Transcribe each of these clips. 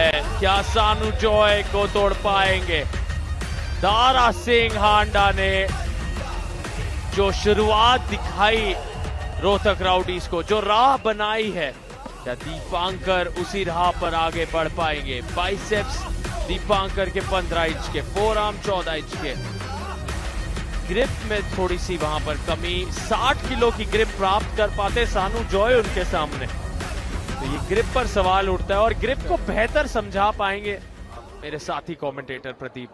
है, क्या सानू जॉय को तोड़ पाएंगे? दारा सिंह हांडा ने जो शुरुआत दिखाई रोहतक राउडीज को, जो राह बनाई है, क्या दीपांकर उसी राह पर आगे बढ़ पाएंगे? बाइसेप्स दीपांकर के 15 इंच के, फोरआर्म 14 इंच के, ग्रिप में थोड़ी सी वहां पर कमी, 60 किलो की ग्रिप प्राप्त कर पाते सानू जॉय उनके सामने, तो ये ग्रिप पर सवाल उठता है और ग्रिप को बेहतर समझा पाएंगे मेरे साथी कमेंटेटर प्रदीप।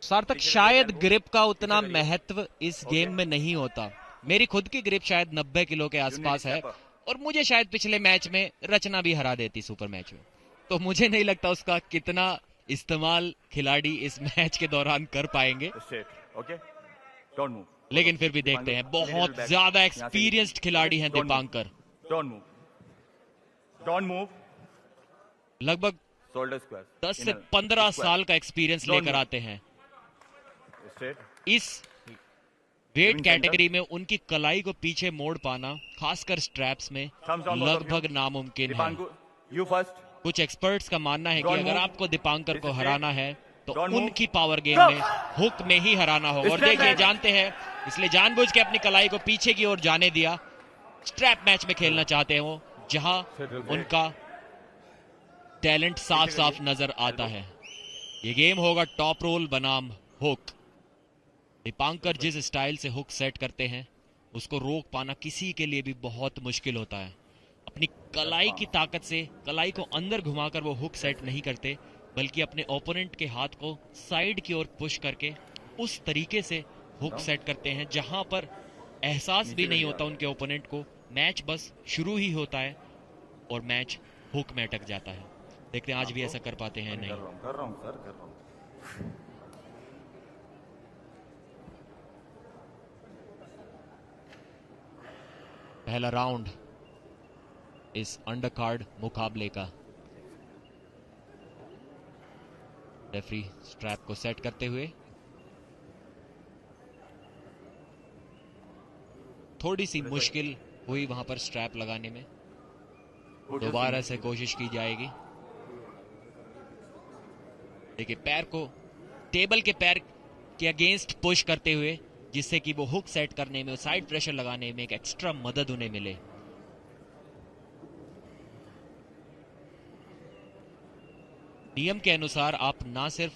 सार्थक, शायद ग्रिप का उतना महत्व इस गेम में नहीं होता। मेरी खुद की ग्रिप शायद 90 किलो के आसपास है और मुझे शायद पिछले मैच में रचना भी हरा देती सुपर मैच में, तो मुझे नहीं लगता उसका कितना इस्तेमाल खिलाड़ी इस मैच के दौरान कर पाएंगे। लेकिन फिर भी देखते हैं, बहुत ज्यादा एक्सपीरियंस्ड खिलाड़ी हैं दीपांकर। लगभग 10 से 15 साल का एक्सपीरियंस लेकर आते हैं। इस वेट कैटेगरी में उनकी कलाई को पीछे मोड़ पाना, खासकर स्ट्रैप्स में, लगभग नामुमकिन है। कुछ एक्सपर्ट्स का मानना है कि अगर आपको दीपांकर को हराना है तो उनकी पावर गेम में हुक में ही हराना होगा। और देखिए, जानते हैं, इसलिए जानबूझ के अपनी कलाई को पीछे की ओर जाने दिया। स्ट्रैप मैच में खेलना चाहते हैं वो, जहां उनका टैलेंट साफ साफ नजर आता है। ये गेम होगा टॉप रोल बनाम हुक। दीपांकर जिस स्टाइल से हुक सेट करते हैं, उसको रोक पाना किसी के लिए भी बहुत मुश्किल होता है। अपनी कलाई की ताकत से कलाई को अंदर घुमाकर वो हुक सेट नहीं करते, बल्कि अपने ओपोनेंट के हाथ को साइड की ओर पुश करके उस तरीके से हुक सेट करते हैं जहां पर एहसास भी नहीं होता उनके ओपोनेंट को। मैच बस शुरू ही होता है और मैच हुक में अटक जाता है। देखते हैं आज भी ऐसा कर पाते हैं नहीं। कर रहा हूं सर। पहला राउंड इस अंडरकार्ड मुकाबले का। रेफरी स्ट्रैप को सेट करते हुए थोड़ी सी मुश्किल हुई वहां पर स्ट्रैप लगाने में, दोबारा से कोशिश की जाएगी। देखिए, पैर को टेबल के पैर के अगेंस्ट पुश करते हुए, जिससे कि वो हुक सेट करने में, साइड प्रेशर लगाने में एक एक्स्ट्रा मदद उन्हें मिले। नियम के अनुसार आप ना सिर्फ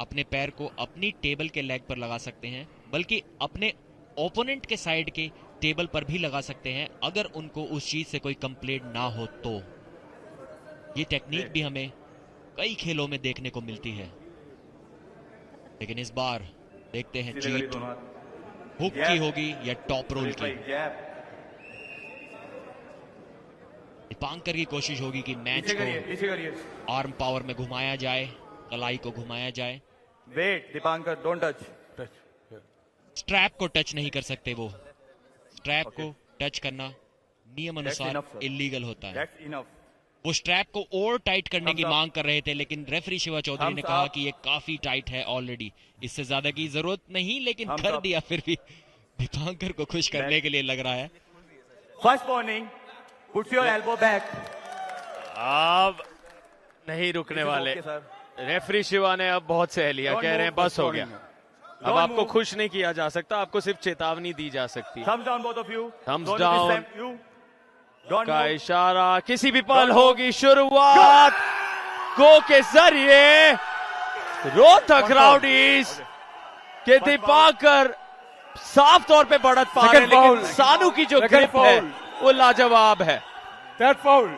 अपने पैर को अपनी टेबल के लेग पर लगा सकते हैं, बल्कि अपने ओपोनेंट के साइड के टेबल पर भी लगा सकते हैं, अगर उनको उस चीज से कोई कंप्लेंट ना हो तो। ये टेक्निक भी हमें कई खेलों में देखने को मिलती है, लेकिन इस बार देखते हैं जीत हुक की होगी या टॉप रोल की। दीपांकर की कोशिश होगी कि मैच को आर्म पावर में घुमाया जाए, कलाई को घुमाया जाए। Wait Deepankar, don't touch. Strap को टच नहीं कर सकते वो। स्ट्रैप को टच करना नियम अनुसार इलीगल होता है। वो स्ट्रैप को और टाइट करने की मांग कर रहे थे, लेकिन रेफरी शिवा चौधरी ने कहा कि ये काफी टाइट है ऑलरेडी, इससे ज्यादा की जरूरत नहीं, लेकिन कर दिया। फिर भी दीपांकर को खुश करने के लिए लग रहा है। First warning, put your elbow back. अब नहीं रुकने वाले रेफरी शिवा ने, अब बहुत सह लिया, कह रहे हैं बस हो गया। अब आपको खुश नहीं किया जा सकता, आपको सिर्फ चेतावनी दी जा सकती है। Thumbs down both of you. Thumbs down का इशारा। किसी भी पल होगी शुरुआत गो के जरिए रोहतक राउडीज के दीपांकर साफ तौर पे बढ़त पा रहे हैं, लेकिन सानू की जो ग्रिप है वो लाजवाब है। Third foul.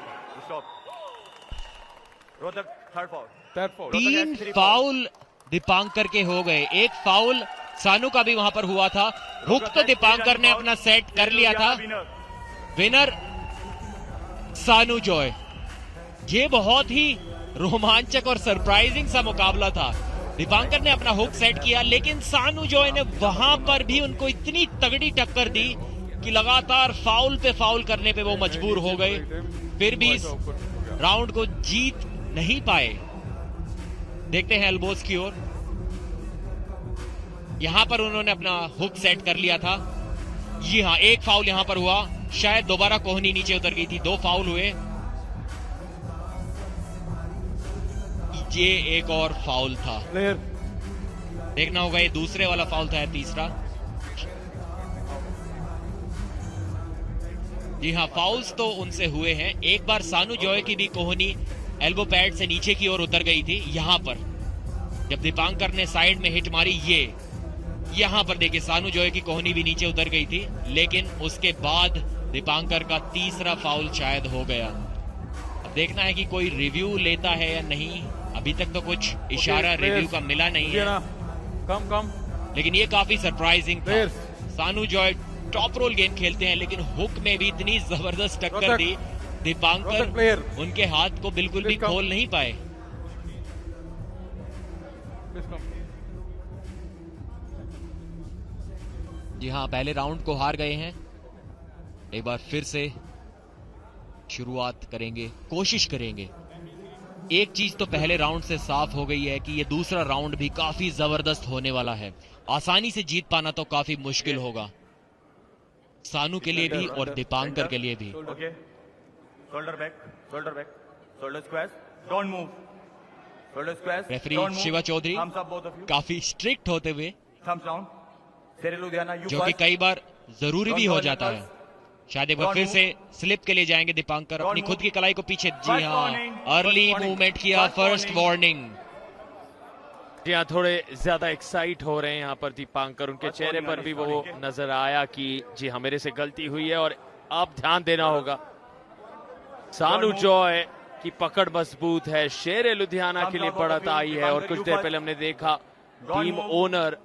Rohtak third foul. 3 foul Dipankar के हो गए। एक फाउल सानू का भी वहां पर हुआ था। हुक तो दीपांकर ने अपना सेट कर लिया था। विनर सानू जॉय। ये बहुत ही रोमांचक और सरप्राइजिंग सा मुकाबला था। दीपांकर ने अपना हुक सेट किया, लेकिन सानू जॉय ने वहां पर भी उनको इतनी तगड़ी टक्कर दी कि लगातार फाउल पे फाउल करने पे वो मजबूर हो गए, फिर भी इस राउंड को जीत नहीं पाए। देखते हैं एल्बोज की ओर। यहां पर उन्होंने अपना हुक सेट कर लिया था। जी हां, एक फाउल यहां पर हुआ, शायद दोबारा कोहनी नीचे उतर गई थी। 2 फाउल हुए। ये एक और फाउल था। देखना होगा ये दूसरे वाला फाउल था या तीसरा। जी हाँ, फाउल्स तो उनसे हुए हैं। एक बार सानू जॉय की भी कोहनी एल्बो पैड से नीचे की ओर उतर गई थी। यहां पर जब दीपांकर ने साइड में हिट मारी, यहां पर देखिए सानू जॉय की कोहनी भी नीचे उतर गई थी, लेकिन उसके बाद दीपांकर का तीसरा फाउल शायद हो गया। अब देखना है कि कोई रिव्यू लेता है या नहीं। अभी तक तो कुछ इशारा रिव्यू का मिला नहीं है, लेकिन ये काफी सरप्राइजिंग था। सानू जॉय टॉप रोल गेम खेलते हैं, लेकिन हुक में भी इतनी जबरदस्त टक्कर दी, दीपांकर उनके हाथ को बिल्कुल भी खोल नहीं पाए। जी हाँ, पहले राउंड को हार गए हैं। एक बार फिर से शुरुआत करेंगे, कोशिश करेंगे। एक चीज तो पहले राउंड से साफ हो गई है कि ये दूसरा राउंड भी काफी जबरदस्त होने वाला है। आसानी से जीत पाना तो काफी मुश्किल होगा, सानू के लिए भी और दीपांकर के लिए भी। रेफरी शिवा चौधरी काफी स्ट्रिक्ट होते हुए, जो कि कई बार जरूरी भी हो जाता है। शायद एक बार फिर से स्लिप के लिए जाएंगे दीपांकर, अपनी खुद की कलाई को पीछे। जी हाँ, अर्ली मूवमेंट किया, फर्स्ट वार्निंग। जी हाँ, थोड़े ज्यादा एक्साइट हो रहे हैं यहाँ पर दीपांकर। उनके चेहरे पर भी वो नजर आया कि जी हाँ, मेरे से गलती हुई है और अब ध्यान देना होगा। सानू जॉय की पकड़ मजबूत है, शेर लुधियाना के लिए बढ़त आई है। और कुछ देर पहले हमने देखा टीम ओनर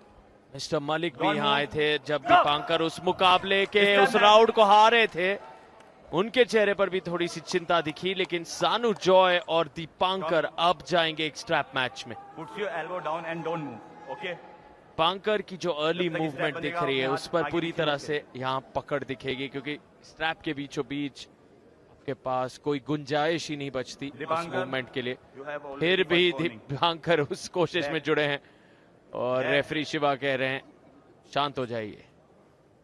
मिस्टर मलिक भी यहाँ आए थे जब दीपांकर उस मुकाबले के उस राउंड को हारे थे। उनके चेहरे पर भी थोड़ी सी चिंता दिखी, लेकिन सानू जॉय और दीपांकर अब जाएंगे एक स्ट्रैप मैच में। दीपांकर की जो अर्ली मूवमेंट दिख रही है उस पर पूरी तरह से यहाँ पकड़ दिखेगी, क्योंकि स्ट्रैप के बीचों बीच के पास कोई गुंजाइश ही नहीं बचती उस मूवमेंट के लिए। फिर भी दीपांकर उस कोशिश में जुड़े हैं और रेफरी शिवा कह रहे हैं शांत हो जाइए,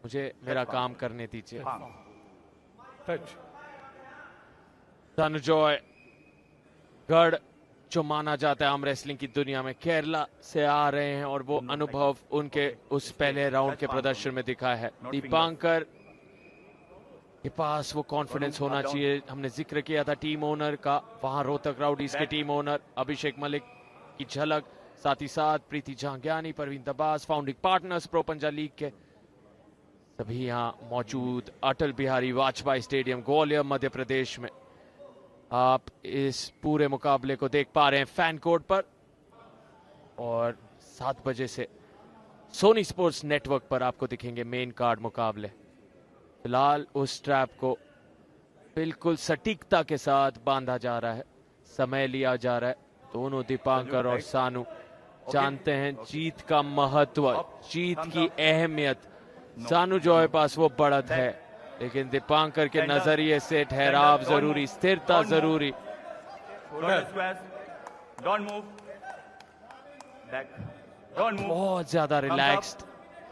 मुझे मेरा काम करने दीजिए। सानू जॉय गढ़ जो माना जाता है आर्म रेसलिंग की दुनिया में, केरला से आ रहे हैं और वो अनुभव उनके उस पहले राउंड के प्रदर्शन में दिखा है। दीपांकर के पास वो कॉन्फिडेंस होना चाहिए। हमने जिक्र किया था टीम ओनर का, वहां रोहतक राउडीज के टीम ओनर अभिषेक मलिक की झलक, साथ ही साथ Preeti Jhangiani, Parveen Dabas, founding partners pro Punjab league के सभी यहाँ मौजूद। अटल बिहारी वाजपेयी स्टेडियम ग्वालियर मध्य प्रदेश में आप इस पूरे मुकाबले को देख पा रहे हैं फैन कोर्ट पर, और 7 बजे से सोनी स्पोर्ट्स नेटवर्क पर आपको दिखेंगे मेन कार्ड मुकाबले। फिलहाल उस स्ट्रैप को बिल्कुल सटीकता के साथ बांधा जा रहा है, समय लिया जा रहा है। दोनों दीपांकर और सानू जानते हैं जीत का महत्व, जीत की अहमियत। सानू जॉय पास वो बढ़त है, लेकिन दीपांकर के नजरिए से ठहराव जरूरी, स्थिरता जरूरी। बहुत ज्यादा रिलैक्स्ड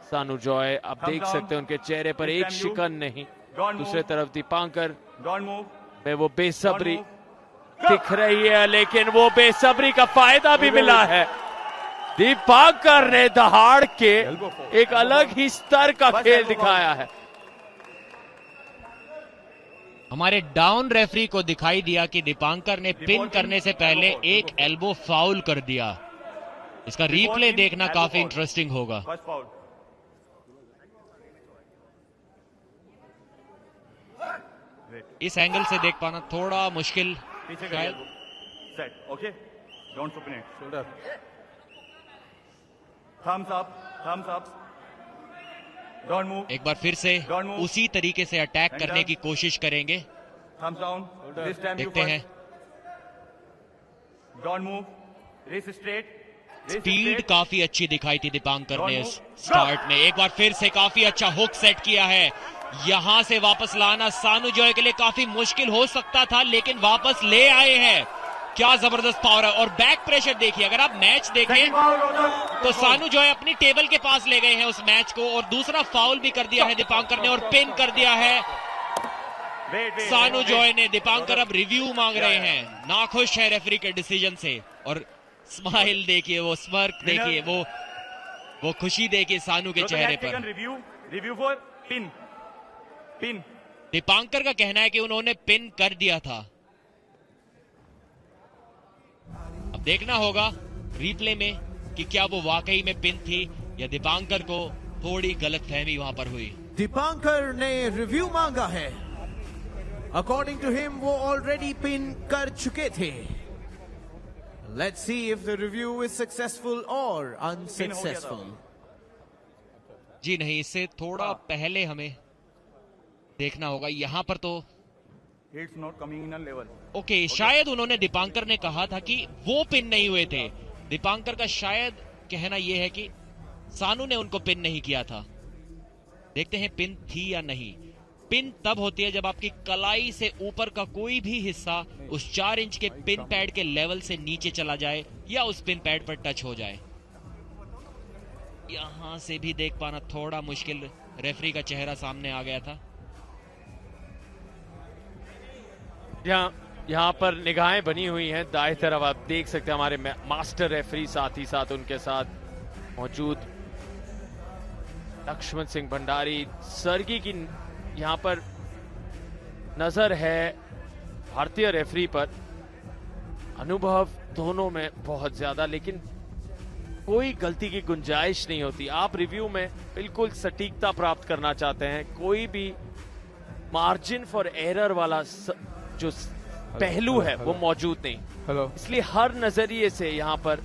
सानू जॉय, आप देख सकते हैं उनके चेहरे पर एक शिकन नहीं। दूसरी तरफ दीपांकर में वो बेसब्री दिख रही है, लेकिन वो बेसब्री का फायदा भी मिला है। दीपांकर ने दहाड़ के एक अलग ही स्तर का खेल दिखाया है। हमारे डाउन रेफरी को दिखाई दिया कि दीपांकर ने पिन करने से पहले एक एल्बो फाउल कर दिया। इसका रिप्ले देखना काफी इंटरेस्टिंग होगा। इस एंगल से देख पाना थोड़ा मुश्किल शायद। एक बार फिर से उसी तरीके से अटैक करने की कोशिश करेंगे, देखते हैं। स्पीड काफी अच्छी दिखाई थी दीपांकर ने स्टार्ट में। एक बार फिर से काफी अच्छा हुक सेट किया है। यहां से वापस लाना सानू जॉय के लिए काफी मुश्किल हो सकता था, लेकिन वापस ले आए हैं। क्या जबरदस्त पावर है। और बैक प्रेशर देखिए, अगर आप मैच देखें तो सानू जॉय अपनी टेबल के पास ले गए हैं उस मैच को, और दूसरा फाउल भी कर दिया है दीपांकर ने और पिन कर दिया है सानू जॉय ने। दीपांकर अब रिव्यू मांग रहे हैं, नाखुश है रेफरी के डिसीजन से, और स्माइल देखिए, वो स्मर्क देखिए, वो खुशी देखिए सानू के चेहरे पर। Review for pin. दीपांकर का कहना है कि उन्होंने पिन कर दिया था। अब देखना होगा रिप्ले में कि क्या वो वाकई में पिन थी या दीपांकर को थोड़ी गलतफहमी वहां पर हुई। दीपांकर ने रिव्यू मांगा है। अकॉर्डिंग टू हिम वो ऑलरेडी पिन कर चुके थे। Let's see if the review is successful और अनसक्सेसफुल। जी नहीं, इससे थोड़ा पहले हमें देखना होगा। यहां पर तो it's not coming in a level. Okay, शायद उन्होंने दीपांकर ने कहा था कि वो पिन नहीं हुए थे। दीपांकर का शायद कहना यह है कि सानू ने उनको पिन नहीं किया था। देखते हैं पिन थी या नहीं। पिन तब होती है जब आपकी कलाई से ऊपर का कोई भी हिस्सा उस 4 इंच के पिन पैड के लेवल से नीचे चला जाए या उस पिन पैड पर टच हो जाए। यहां से भी देख पाना थोड़ा मुश्किल, रेफरी का चेहरा सामने आ गया था। यहाँ पर निगाहें बनी हुई हैं दाएं तरफ, आप देख सकते हैं हमारे मास्टर रेफरी, साथ ही साथ उनके साथ मौजूद लक्ष्मण सिंह भंडारी। सरगी की यहाँ पर नजर है भारतीय रेफरी पर। अनुभव दोनों में बहुत ज्यादा, लेकिन कोई गलती की गुंजाइश नहीं होती। आप रिव्यू में बिल्कुल सटीकता प्राप्त करना चाहते हैं, कोई भी मार्जिन फॉर एरर वाला जो पहलू है वो मौजूद नहीं। इसलिए हर नजरिए से यहाँ पर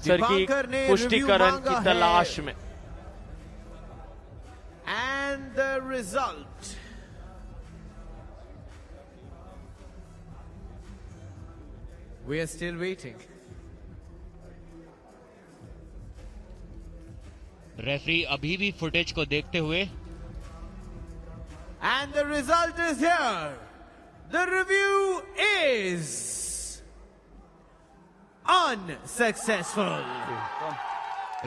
सरगी पुष्टिकरण की तलाश में। And the result. We are still waiting. Referee अभी भी फुटेज को देखते हुए। And the result is here. The review is unsuccessful.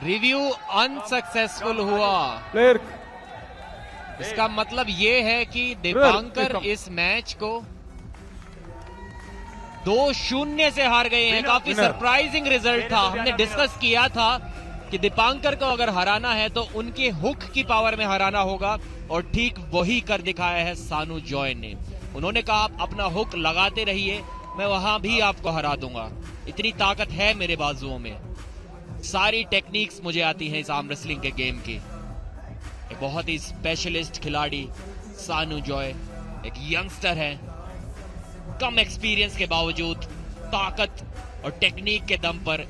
Review unsuccessful हुआ। इसका मतलब ये है कि दीपांकर इस मैच को 2-0 से हार गए हैं। काफी सरप्राइजिंग रिजल्ट था। हमने डिस्कस किया था कि दीपांकर को अगर हराना है तो उनके हुक की पावर में हराना होगा, और ठीक वही कर दिखाया है सानू जॉय ने। उन्होंने कहा आप अपना हुक लगाते रहिए, मैं वहां भी आपको हरा दूंगा। इतनी ताकत है मेरे बाजुओं में, सारी टेक्निक्स मुझे आती हैं इस आर्म रेसलिंग के गेम की। एक बहुत ही स्पेशलिस्ट खिलाड़ी सानू जॉय एक यंगस्टर है, कम एक्सपीरियंस के बावजूद ताकत और टेक्निक के दम पर